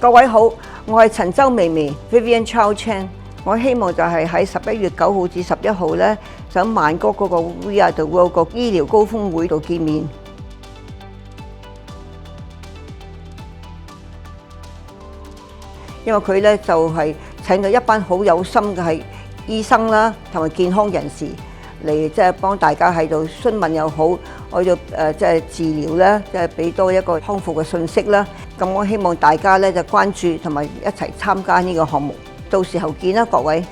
各位好，我係陳周微微 Vivian Chow Chan， 我希望就係喺11月9號至11號咧，喺曼谷嗰個 We Are The World 個醫療高峰會度見面。因為佢咧就係請咗一班好有心嘅係醫生啦，同埋健康人士嚟即係幫大家喺度詢問又好，我要即係治療咧，即係俾多一個康復嘅信息啦。咁我希望大家咧就關注同埋一齊參加呢個項目，到時候見啦，各位。